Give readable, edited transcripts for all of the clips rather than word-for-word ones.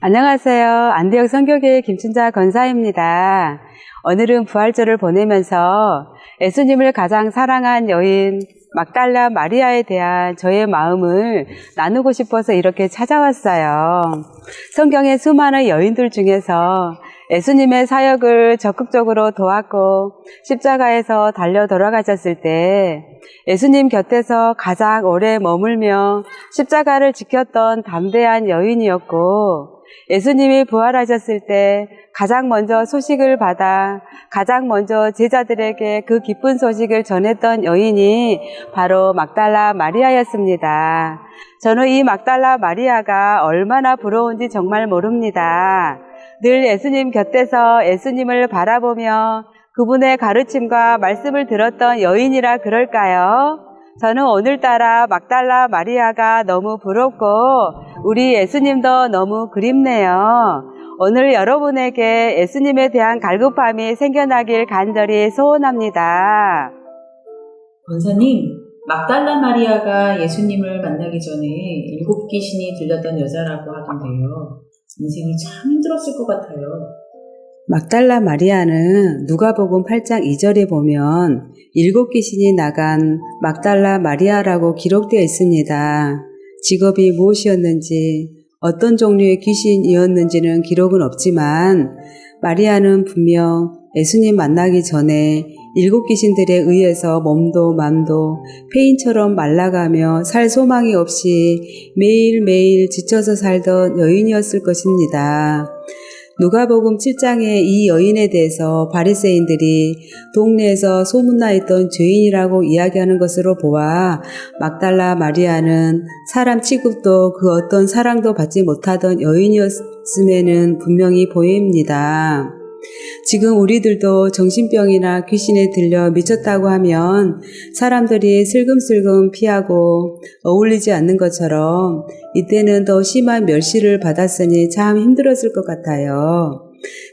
안녕하세요. 안디옥 선교교회 김춘자 권사입니다. 오늘은 부활절을 보내면서 예수님을 가장 사랑한 여인 막달라 마리아에 대한 저의 마음을 나누고 싶어서 이렇게 찾아왔어요. 성경의 수많은 여인들 중에서 예수님의 사역을 적극적으로 도왔고 십자가에서 달려 돌아가셨을 때 예수님 곁에서 가장 오래 머물며 십자가를 지켰던 담대한 여인이었고, 예수님이 부활하셨을 때 가장 먼저 소식을 받아 가장 먼저 제자들에게 그 기쁜 소식을 전했던 여인이 바로 막달라 마리아였습니다. 저는 이 막달라 마리아가 얼마나 부러운지 정말 모릅니다. 늘 예수님 곁에서 예수님을 바라보며 그분의 가르침과 말씀을 들었던 여인이라 그럴까요? 저는 오늘따라 막달라 마리아가 너무 부럽고 우리 예수님도 너무 그립네요. 오늘 여러분에게 예수님에 대한 갈급함이 생겨나길 간절히 소원합니다. 권사님, 막달라 마리아가 예수님을 만나기 전에 7 귀신이 들렸던 여자라고 하던데요. 인생이 참 힘들었을 것 같아요. 막달라 마리아는 누가복음 8장 2절에 보면 7 귀신이 나간 막달라 마리아라고 기록되어 있습니다. 직업이 무엇이었는지 어떤 종류의 귀신이었는지는 기록은 없지만 마리아는 분명 예수님 만나기 전에 7 귀신들에 의해서 몸도 맘도 폐인처럼 말라가며 살 소망이 없이 매일매일 지쳐서 살던 여인이었을 것입니다. 누가복음 7장에 이 여인에 대해서 바리새인들이 동네에서 소문나 있던 죄인이라고 이야기하는 것으로 보아 막달라 마리아는 사람 취급도 그 어떤 사랑도 받지 못하던 여인이었음에는 분명히 보입니다. 지금 우리들도 정신병이나 귀신에 들려 미쳤다고 하면 사람들이 슬금슬금 피하고 어울리지 않는 것처럼 이때는 더 심한 멸시를 받았으니 참 힘들었을 것 같아요.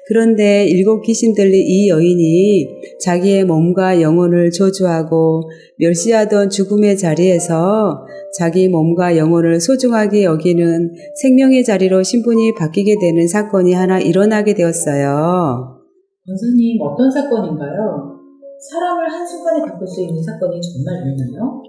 그런데 7 귀신들이 이 여인이 자기의 몸과 영혼을 저주하고 멸시하던 죽음의 자리에서 자기 몸과 영혼을 소중하게 여기는 생명의 자리로 신분이 바뀌게 되는 사건이 하나 일어나게 되었어요. 권사님, 어떤 사건인가요? 사람을 한순간에 바꿀 수 있는 사건이 정말 있나요?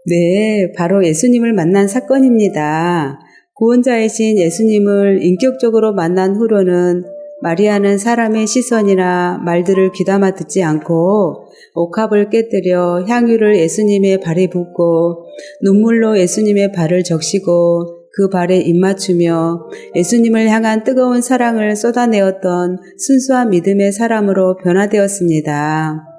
네, 바로 예수님을 만난 사건입니다. 구원자이신 예수님을 인격적으로 만난 후로는 마리아는 사람의 시선이나 말들을 귀담아 듣지 않고 옥합을 깨뜨려 향유를 예수님의 발에 붓고 눈물로 예수님의 발을 적시고 그 발에 입맞추며 예수님을 향한 뜨거운 사랑을 쏟아내었던 순수한 믿음의 사람으로 변화되었습니다.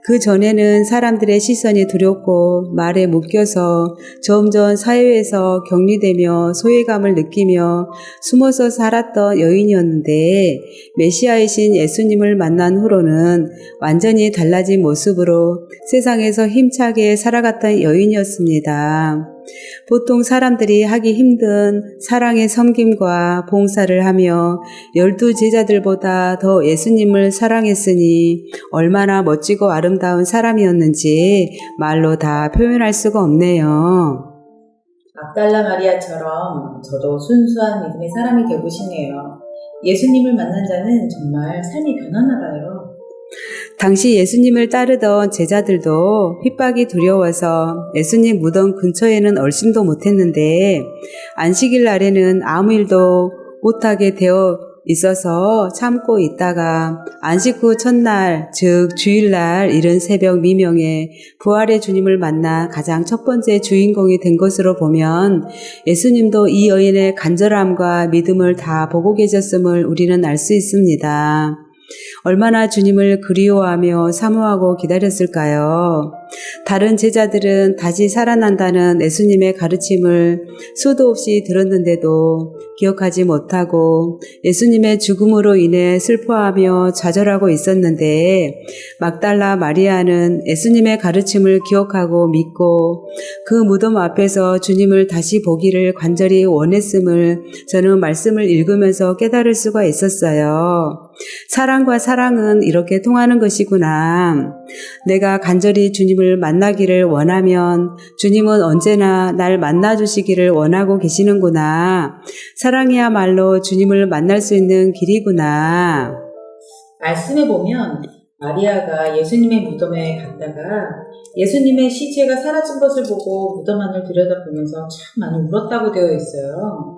그 전에는 사람들의 시선이 두렵고 말에 묶여서 점점 사회에서 격리되며 소외감을 느끼며 숨어서 살았던 여인이었는데 메시아이신 예수님을 만난 후로는 완전히 달라진 모습으로 세상에서 힘차게 살아갔던 여인이었습니다. 보통 사람들이 하기 힘든 사랑의 섬김과 봉사를 하며 12 제자들보다 더 예수님을 사랑했으니 얼마나 멋지고 아름다운 사람이었는지 말로 다 표현할 수가 없네요. 막달라 마리아처럼 저도 순수한 믿음의 사람이 되고 싶네요. 예수님을 만난 자는 정말 삶이 변하나 봐요. 당시 예수님을 따르던 제자들도 핍박이 두려워서 예수님 무덤 근처에는 얼씬도 못했는데 안식일 날에는 아무 일도 못하게 되어 있어서 참고 있다가 안식 후 첫날, 즉 주일날 이른 새벽 미명에 부활의 주님을 만나 가장 첫 번째 주인공이 된 것으로 보면 예수님도 이 여인의 간절함과 믿음을 다 보고 계셨음을 우리는 알 수 있습니다. 얼마나 주님을 그리워하며 사모하고 기다렸을까요? 다른 제자들은 다시 살아난다는 예수님의 가르침을 수도 없이 들었는데도 기억하지 못하고 예수님의 죽음으로 인해 슬퍼하며 좌절하고 있었는데 막달라 마리아는 예수님의 가르침을 기억하고 믿고 그 무덤 앞에서 주님을 다시 보기를 간절히 원했음을 저는 말씀을 읽으면서 깨달을 수가 있었어요. 사랑과 사랑은 이렇게 통하는 것이구나. 내가 간절히 주님을 만나기를 원하면 주님은 언제나 날 만나주시기를 원하고 계시는구나. 사랑이야말로 주님을 만날 수 있는 길이구나. 말씀해 보면 마리아가 예수님의 무덤에 갔다가 예수님의 시체가 사라진 것을 보고 무덤 안을 들여다보면서 참 많이 울었다고 되어 있어요.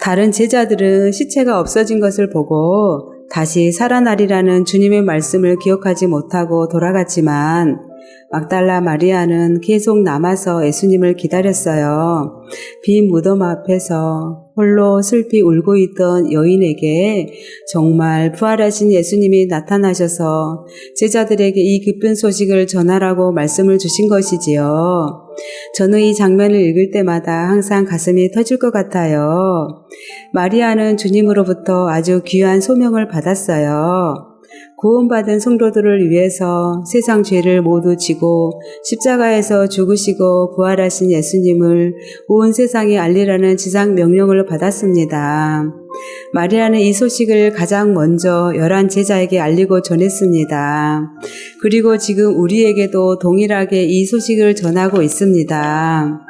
다른 제자들은 시체가 없어진 것을 보고 다시 살아나리라는 주님의 말씀을 기억하지 못하고 돌아갔지만 막달라 마리아는 계속 남아서 예수님을 기다렸어요. 빈 무덤 앞에서 홀로 슬피 울고 있던 여인에게 정말 부활하신 예수님이 나타나셔서 제자들에게 이 기쁜 소식을 전하라고 말씀을 주신 것이지요. 저는 이 장면을 읽을 때마다 항상 가슴이 터질 것 같아요. 마리아는 주님으로부터 아주 귀한 소명을 받았어요. 구원받은 성도들을 위해서 세상 죄를 모두 지고 십자가에서 죽으시고 부활하신 예수님을 온 세상에 알리라는 지상 명령을 받았습니다. 마리아는 이 소식을 가장 먼저 11 제자에게 알리고 전했습니다. 그리고 지금 우리에게도 동일하게 이 소식을 전하고 있습니다.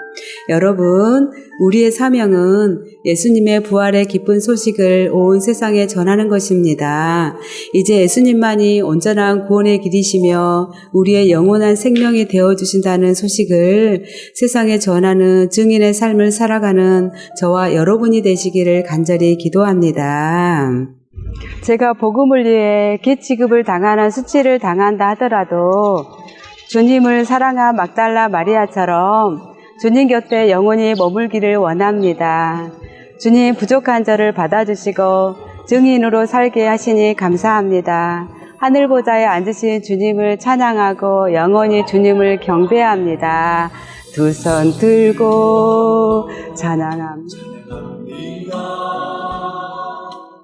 여러분, 우리의 사명은 예수님의 부활의 기쁜 소식을 온 세상에 전하는 것입니다. 이제 예수님만이 온전한 구원의 길이시며 우리의 영원한 생명이 되어주신다는 소식을 세상에 전하는 증인의 삶을 살아가는 저와 여러분이 되시기를 간절히 기도합니다. 제가 복음을 위해 기취급을 당하는 수치를 당한다 하더라도 주님을 사랑한 막달라 마리아처럼 주님 곁에 영원히 머물기를 원합니다. 주님 부족한 저를 받아주시고 증인으로 살게 하시니 감사합니다. 하늘보좌에 앉으신 주님을 찬양하고 영원히 주님을 경배합니다. 두 손 들고 찬양합니다.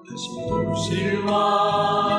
다시 오실 왕